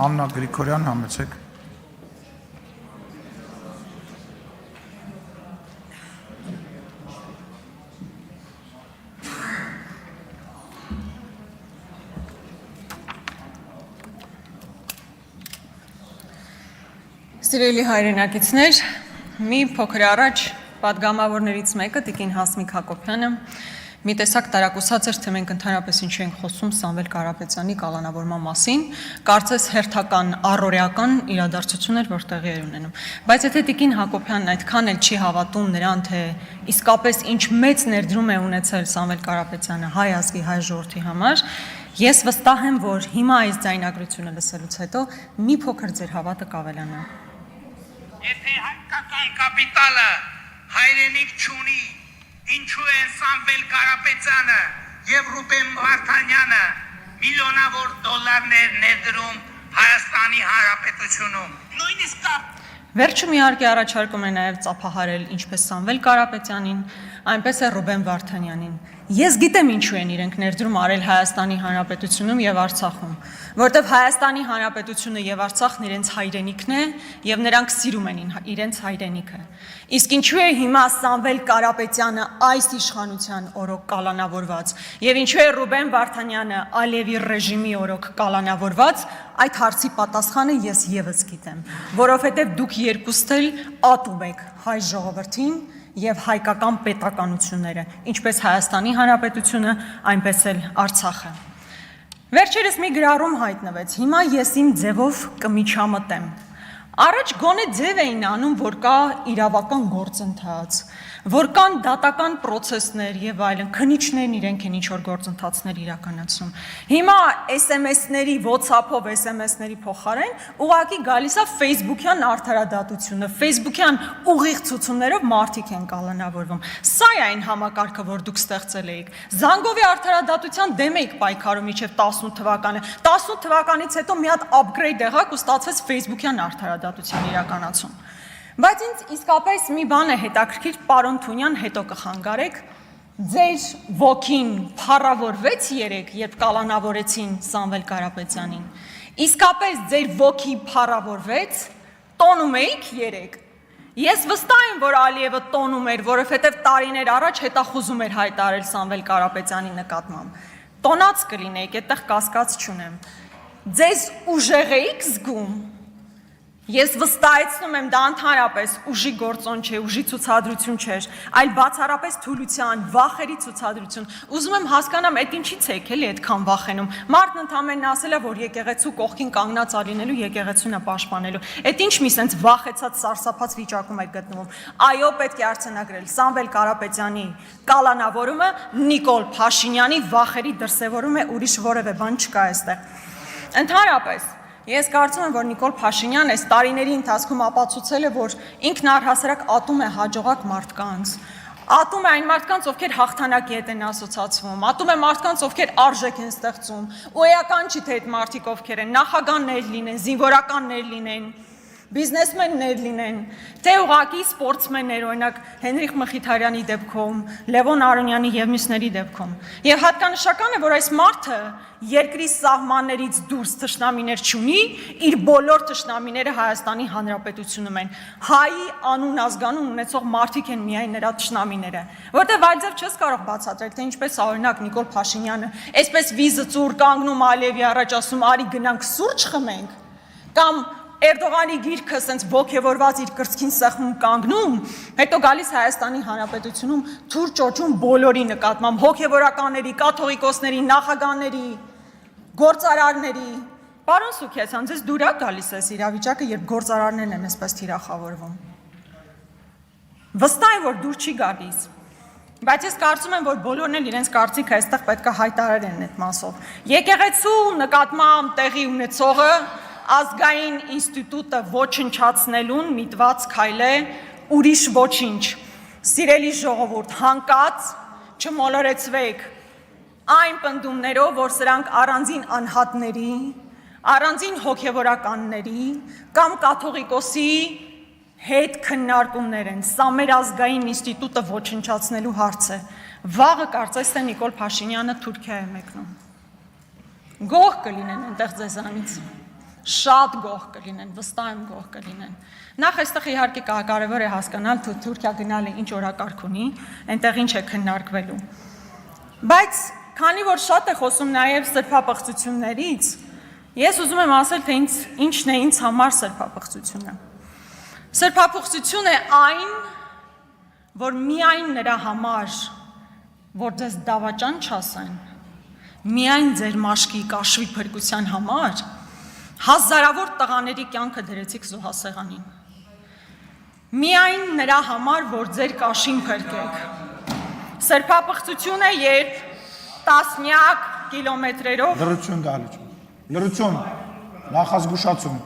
Աննա Գրիգորյան, համեցեք։ Սիրելի հայրենակիցներ, մի փոքր առաջ պատգամավորներից մեկը Տիկին Հասմիկ Հակոբյանը մի տեսակ տարակուսած էր, թե մենք ընդհանրապես ինչու ենք խոսում Սամվել Կարապետյանի կալանավորման մասին, կարծես հերթական առօրեական իրադարձություն էր, որ տեղի էր ունենում։ Բայց եթե Տիկին Հակոբյանն այդքան էլ չի հավատում նրան, թե իսկապես ինչ մեծ ներդրում է ունեցել Սամվել Կարապետյանը հայ ազգի, հայ ժողովրդի համար, ես վստահ եմ, որ հիմա այս ձայնագրությունը լսելուց հետո մի փոքր ձեր հավատը կավելանա։ Եթե հայկական կապիտալը հայրենիք չունի, ինչու են Սամվել Կարապետյանը և Ռուբեն Վարդանյանը միլիոնավոր դոլարներ ներդրում Հայաստանի Հանրապետությունում։ Նույնիսկ Վերջում իհարկե առաջարկում է նաև ծափահարել ինչպես Սամվել Կարապետյանին, այնպես է Ռուբեն Վարդանյանին։ Ես գիտեմ ինչու են իրենք ներդրում արել Հայաստանի Հանրապետությունում և Արցախում, որտեղ Հայաստանի Հանրապետությունը և Արցախն իրենց հայրենիքն է և նրանք սիրում են իրենց հայրենիքը։ Իսկ ինչու է հիմա Սամվել Կարապետյանը այս իշխանության օրոք կալանավորված և ինչու է Ռուբեն Վարդանյանը Ալիևի ռեժիմի օրոք կալանավորված, այդ հարցի պատասխանը ես ևս գիտեմ, որովհետև դուք երկուստ էլ ատում եք հայ ժողովրդին և հայկական պետականությունները, ինչպես Հայաստանի Հանրապետությունը, այնպես էլ Արցախը։ Վերջերս մի գրառում հայտնվեց, հիմա ես իմ ձևով կմիջամտեմ։ Առաջ գոնե ձև էին անում, որ կա իրավական գործընթաց, որ կան դատական պրոցեսներ և այլն, քննիչներն իրենք են ինչ-որ գործընթացներ իրականացում։ Հիմա SMS-ների, WhatsApp-ով SMS-ների փոխարեն ուղղակի գալիս է Facebook-յան արդարադատությունը, Facebook-յան ուղիղ ցուցումներով մարդիկ են կալանավորվում։ Սա է այն համակարգը, որ դուք ստեղծել էիք։ Զանգովի արդարադատության դեմ էիք պայքարում մինչև 18 թվականը։ 18 թվականից հետո մի հատ upgrade եղաք ու ստացվեց Facebook-յան արդարադատության իրականացում։ Բայց ինձ իսկապես մի բան է հետաքրքիր, պարոն Թունյան, հետո կխանգարեք, ձեր ոգին փառավորվեց երեկ, երբ կալանավորեցին Սամվել Կարապետյանին, իսկապես ձեր ոգի փառավորվեց, տոնում էիք երեկ։ Ես վստահ եմ, որ Ալիևը տոնում էր, որովհետև տարիներ առաջ հետախուզում էր հայտարարել Սամվել Կարապետյանի նկատմամբ։ Տոնած կլինեիք, այդտեղ կասկած չունեմ։ Ձեզ ուժեղ էիք զգում։ Ես վստահեցնում եմ, դա ընդհանրապես ուժի գործոն չէ, ուժի ցուցադրություն չէր, այլ բացառապես թուլության, վախերի ցուցադրություն։ Ուզում եմ հասկանամ, այդ ինչից եք էլի այդքան վախենում։ Մարդն ընդամենն ասել է, որ եկեղեցու կողքին կանգնած ալինելու, եկեղեցուն է պաշտպանելու։ Այդ ինչ մի սենց վախեցած, սարսափած վիճակում եք գտնվում։ Այո, պետք է արձանագրել Սամվել Կարապետյանի կալանավորումը Նիկոլ Փաշինյանի վախերի դրսևորում է, ուրիշ որևէ բան չկա այստեղ։ Ընդհանրապես Ես կարծում եմ, որ Նիկոլ Փաշինյանը այս տարիների ընթացքում ապացուցել է, որ ինքն առհասարակ ատում է հաջողակ մարդկանց, ատում է այն մարդկանց, ովքեր հաղթանակի հետ են ասոցացվում, ատում է մարդկանց, ովքեր արժեք են ստեղծում, ու էական չի, թե այդ մարդիկ ովքեր են, նախագահներ լինեն, զինվորականներ լինեն, բիզնեսմեններ լինեն, թե ուղղակի սպորտսմեններ, օրինակ Հենրիխ Մխիթարյանի դեպքում, Լևոն Արոնյանի և մյուսների դեպքում։ Եվ հատկանշական է, որ այս մարդը երկրի սահմաններից դուրս թշնամիներ չունի, իր բոլոր թշնամիները Հայաստանի Հանրապետությունում են։ Հայի անուն ազգանուն ունեցող մարդիկ են միայն նրա թշնամիները, որտեղ այլ ձև չես կարող բացատրել, թե ինչպես օրինակ Նիկոլ Փաշինյանը այսպես վիզը ծուր կանգնում Ալիևի առաջ ասում, արի գնանք սուրճ խմենք, կամ Էրդողանի գիրքը սենց ոգևորված իր կրծքին սեղմում կանգնում, հետո գալիս Հայաստանի Հանրապետությունում թուր ճոճում բոլորի նկատմամբ, հոգևորականների, կաթողիկոսների, նախագահների, գործարարների։ Պարոն Սուքիասյան, ձեզ դուր է գալիս այս իրավիճակը, երբ գործարարներն են այսպես թիրախավորվում։ Վստահ եմ, որ դուր չի գալիս։ Բայց ես կարծում եմ, որ բոլորն էլ իրենց կարծիքը այստեղ պետք է հայտարարեն այդ մասով։ Եկեղեցու նկատմամբ տեղի ունեցողը ազգային ինստիտուտը ոչնչացնելուն միտված քայլ է, ուրիշ ոչինչ։ Սիրելի ժողովուրդ, հանկած չմոլորեցվեք այն պնդումներով, որ սրանք առանձին անհատների, առանձին հոգևորականների կամ կաթողիկոսի հետ քննարկումներ են։ Սա մեր ազգային ինստիտուտը ոչնչացնելու հարց է։ Վաղը կարծես թե Նիկոլ Փաշինյանը Թուրքիա է մեկնում։ Գող կլինեն այնտեղ ձեզանից։ շատ գոհ կլինեն, վստահ եմ գոհ կլինեն։ Նախ այստեղ իհարկե կարևոր է հասկանալ Թուրքիա գնալը ինչ օրակարգ ունի, այնտեղ ինչ է քննարկվելու։ Բայց քանի որ շատ է խոսում նաև սրբապղծություններից, ես ուզում եմ ասել, թե ինչն է ինձ համար սրբապղծությունը։ Սրբապղծություն է այն, որ միայն նրա համար, որ ձեզ դավաճան չասեն, միայն ձեր մաշկի կաշվի փրկության համար, հազարավոր տղաների կյանքը դրեցիք զոհասեղանին։ Միայն նրա համար, որ ձեր կաշին փրկեք։ Սրբապղծություն է, երբ տասնյակ կիլոմետրերով Լրություն դալիճ։ Լրություն, նախազգուշացում,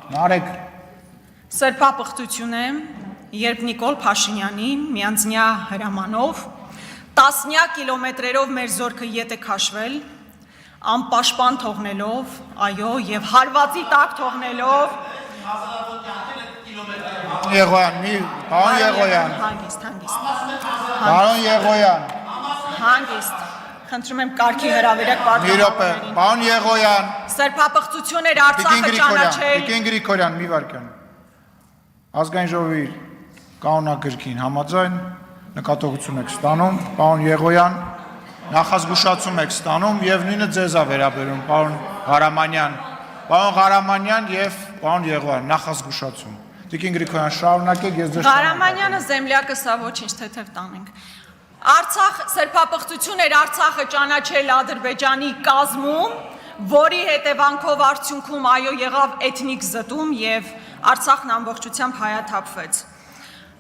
Նարեկ։ Սրբապղծություն է, երբ Նիկոլ Փաշինյանին միանձնյա հրամանով տասնյակ կիլոմետրերով մեր զորքը ետ է քաշվել, անպաշտպան թողնելով, այո, եւ հարվածի տակ թողնելով Պարոն Եղոյան, հանգիստ, խնդրում եմ կարգի հրավիրեք պատգամավորներին։ Պարոն Եղոյան, Սրբապղծություն էր Արցախը ճանաչել։ Տիկին Գրիգորյան, մի վարքյան։ Ազգային ժողովի կանոնակարգին համաձայն նկատողություն եք ստանում, պարոն Եղոյան, նախազգուշացում եք ստանում եւ նույնը ձեզ է վերաբերում, պարոն Ղարամանյան եւ պարոն Եղոյան, նախազգուշացում։ Տիկին Գրիգորյան, շարունակեք, ես ձեզ Ղարամանյանը Զեմլյակը սա ոչինչ թեթև տանենք։ Արցախ սրբապղծություն էր Արցախը ճանաչել Ադրբեջանի կազմում, որի հետևանքով արդյունքում այո եղավ էթնիկ զտում եւ Արցախն ամբողջությամբ հայաթափվեց։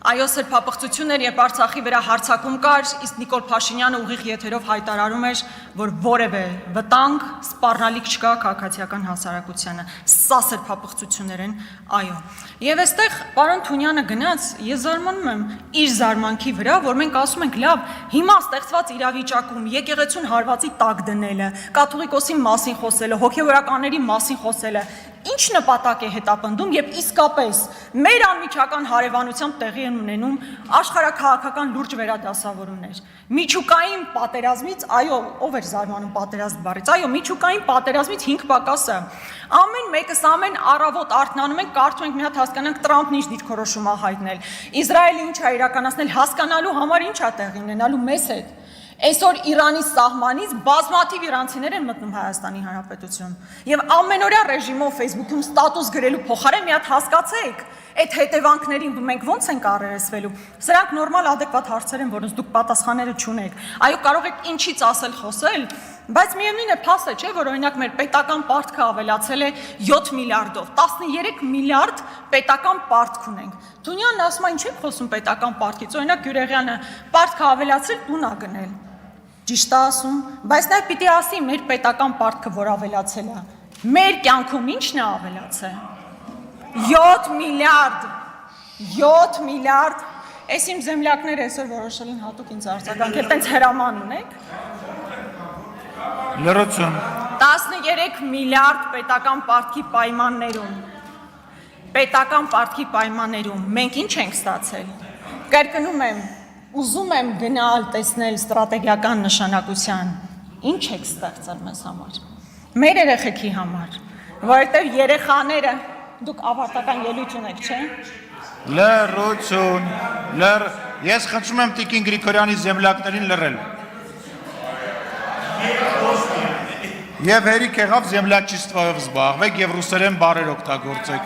Այո, սրբապղծություն էր, երբ Արցախի վրա հարձակում կար, իսկ Նիկոլ Փաշինյանը ուղիղ եթերով հայտարարում էր, որ որևէ վտանգ, սպառնալիք չկա քաղաքացիական հասարակությանը։ Սա սրբապղծություններ են, այո։ Եվ այստեղ պարոն Թունյանը գնաց, ես զարմանում եմ իր զարմանքի վրա, որ մենք ասում ենք, լավ, հիմա ստեղծված իրավիճակում եկեղեցուն հարվածի տակ դնելը, կաթողիկոսի մասին խոսելը, հոգևորականների մասին խոսելը, ինչ նպատակ է հետապնդում եւ իսկապես մեր անմիջական հարևանությամբ տեղի են ունենում աշխարհաքաղաքական լուրջ վերադասավորումներ։ Միջուկային պատերազմից, այո, ով էր զարմանում պատերազմ բառից, այո, միջուկային պատերազմից 5 պակասը։ Ամեն մեկս ամեն առավոտ արթնանում ենք, կարդում ենք մի հատ հասկանանք Տրամփն ինչ դիրքորոշում է հայտնել։ Իսրայելը ինչ է իրականացնել, հասկանալու համար ինչ է տեղի ունենալու մեզ հետ։ Այսօր Իրանի սահմանից բազմաթիվ իրանցիներ են մտնում Հայաստանի Հանրապետություն եւ ամենօրյա ռեժիմով Facebook-ում ստատուս գրելու փոխարեն մի հատ հասկացեք, այդ հետևանքներին մենք ո՞նց ենք առերեսվելու։ Սրանք նորմալ ադեկվատ հարցեր են, որոնց դուք պատասխանները չունեք։ Այո, կարող եք ինչից ասել, խոսել, բայց միևնույն է փաստ է, չէ, որ օրինակ մեր պետական պարտքը ավելացել է 7 միլիարդով, 13 միլիարդ պետական պարտք ունենք։ Թունյանն ասում է, ինչ եք խոսում պետական պարտքից, օրինակ Գյուրեղյանը պարտքը ավելացրել, տուն ա գնել։ Ճիշտ է ասում, բայց նա պիտի ասի մեր պետական պարտքը, որ ավելացել է, մեր կյանքում ի՞նչն է ավելացել։ 7 միլիարդ, այս իմ զեմլյակները այսօր որոշել են հատուկ ինձ արձագանքել, տենց հրաման ունեք։ Լրություն։ 13 միլիարդ պետական պարտքի պայմաններում մենք ինչ ենք ստացել։ Կրկնում եմ, ուզում եմ գնալ տեսնել ստրատեգիական նշանակության, ինչ եք ստեղծել մեզ համար, մեր երեխեքի համար, որովհետև երեխաները, դուք ավարտական ելույթ ունեք, չէ՞։ Լրություն, ես խնդրում եմ Տիկին Գրիգորյանի զեմլակներին լռել։ Եվ հերիք եղավ զեմլաչիստվայով զբաղվեք եւ ռուսերեն բառեր օգտագործեք։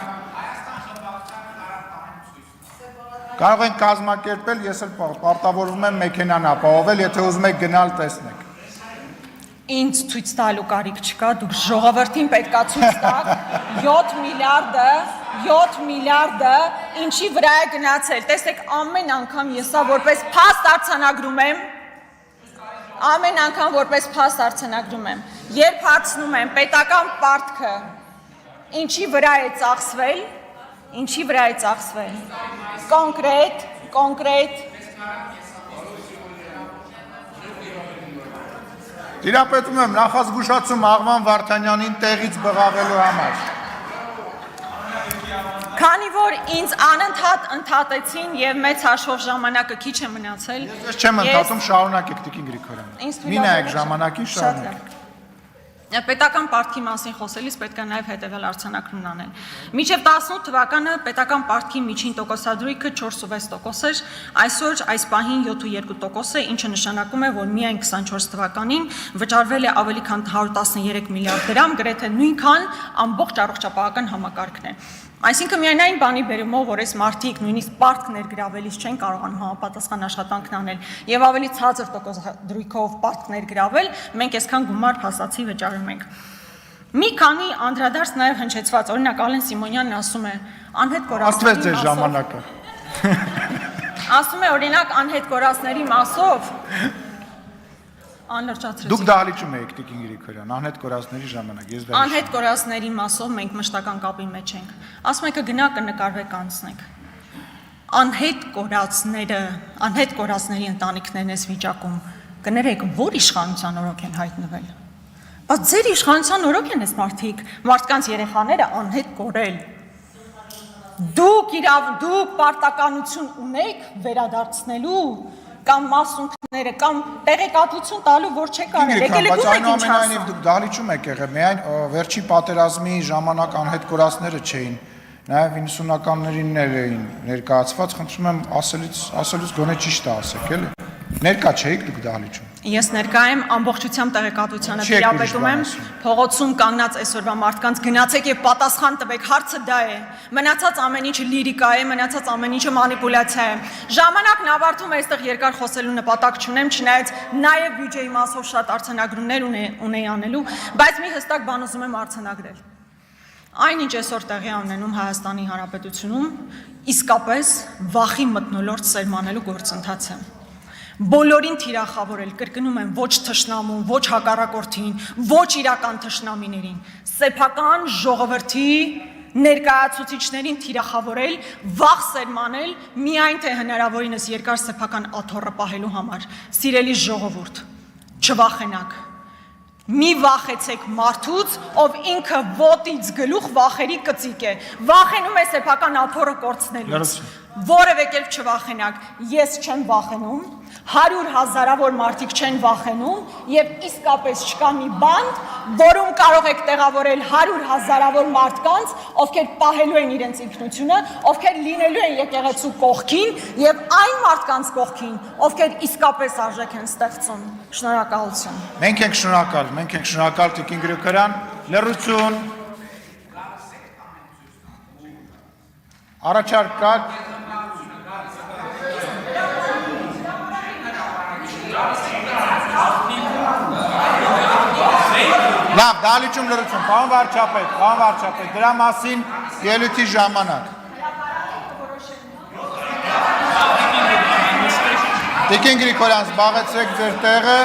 Կարող ենք կազմակերպել, ես էլ պարտավորվում եմ մեքենան ապահովել, եթե ուզում եք գնալ տեսնեք։ Ինձ ցույց տալու կարիք չկա, դուք ժողովրդին պետքա ցույց տաք 7 միլիարդը ինչի վրա է գնացել։ Տեսեք, ամեն անգամ ես սա որպես փաստ արձանագրում եմ, երբ հարցնում եմ պետական պարտքը ինչի վրա է ծախսվել, կոնկրետ Տիրապետում եմ նախազգուշացում Աղվան Վարդանյանին տեղից բղավելու համար։ Քանի որ ինձ անընդհատ ընդհատեցին եւ մեծ հաշվով ժամանակը քիչ է մնացել։ Ես չեմ ընդհատում, շարունակեք Տիկին Գրիգորյան։ Մի նայեք ժամանակին, շարունակեք։ Պետական պարտքի մասին խոսելիս պետք է նաև հետևյալ արձանագրումն անել։ Մինչև 18 թվականը պետական պարտքի միջին տոկոսադրույքը 4.6% էր, այսօր այս պահին 7.2% է, ինչը նշանակում է, որ միայն 24 թվականին վճարվել է ավելի քան 113 միլիարդ դրամ, գրեթե նույնքան ամբողջ առողջապահական համակարգն է։ Այսինքն միայն այն բանի բերումով, որ այս մարդիկ նույնիսկ պարտք ներգրավելիս չեն կարողանում համապատասխան աշխատանքն անել եւ ավելի ցածր տոկոսադրույքով պարտք ներգրավել, մենք այսքան գումար փաստացի վճարում ենք։ Մի քանի անդրադարձ նաեւ հնչեցված, օրինակ Ալեն Սիմոնյանն ասում է, անհետ կորածների ձեր ժամանակը։ Ասում է օրինակ անհետ կորածների մասով անլրջացրեցիք։ Դուք դահլիճում եք Տիկին Գրիգորյան, անհետ կորածների ժամանակ, ես դա Անհետ կորածների մասով մենք մշտական կապի մեջ ենք։ Ասում եք գնա կնկարվեք անցնեք։ Անհետ կորածների ընտանիքներն այս վիճակում կներեք, որ իշխանության օրոք են հայտնվել։ Բայց ձեր իշխանության օրոք են այս մարդկանց երեխաները անհետ կորել։ Դուք պարտականություն ունեք վերադարձնելու կամ մասունքները կամ տեղեկատվություն տալու, որ չեք արել, եկել եք ու ինչ ասում։ Դուք դահլիճում եք եղել, միայն վերջի պատերազմի ժամանակ անհետ կորածները չէին, նաև 90-ականներին էին ներկայացված, խնդրում եմ ասելուց գոնե ճիշտը ասեք, էլի։ Ներկա չէիք դուք դահլիճում։ Ես ներկա եմ ամբողջությամբ տեղեկատվությանը տիրապետում եմ փողոցում կանգնած այսօրվա մարդկանց գնացեք եւ պատասխան տվեք, հարցը դա է։ Մնացած ամեն ինչը լիրիկա է, մնացած ամեն ինչը մանիպուլյացիա է։ Ժամանակն ավարտվում է, այստեղ երկար խոսելու նպատակ չունեմ, չնայած նաեւ բյուջեի մասով շատ արձանագրումներ ունեի անելու, բայց մի հստակ բան ուզում եմ արձանագրել։ Այնինչ այսօր տեղի ունենում Հայաստանի Հանրապետությունում իսկապես վախի մթնոլորտ սերմանելու գործընթաց է։ Բոլորին թիրախավորել, կրկնում եմ, ոչ թշնամուն, ոչ հակառակորդին, ոչ իրական թշնամիներին, սեփական ժողովրդի ներկայացուցիչներին թիրախավորել, վախ սերմանել, միայն թե հնարավորինս երկար սեփական աթոռը պահելու համար։ Սիրելի ժողովուրդ, չվախենաք։ Մի վախեցեք մարդուց, ով ինքը ոտից գլուխ վախերի կծիկ է, վախենում է սեփական աթոռը կորցնելուց, որևէ կերպ չվախենակ, ես չեմ վախենում, 100,000-ավոր մարդիկ չեն վախենում եւ իսկապես չկա մի բանդ, որում կարող եք տեղավորել 100,000-ավոր մարդկանց, ովքեր պահելու են իրենց ինքնությունը, ովքեր լինելու են եկեղեցու կողքին եւ այն մարդկանց կողքին, ովքեր իսկապես արժեք են ստեղծում։ Շնորհակալություն։ Մենք ենք շնորհակալ Տիկին Գրիգորյան, լրություն։ Առաջարկ կա։ Լավ, դահլիճում լրություն, պարոն վարչապետ, դրա մասին ելույթի ժամանակ։ Տիկին Գրիգորյան, զբաղեցրեք ձեր տեղը։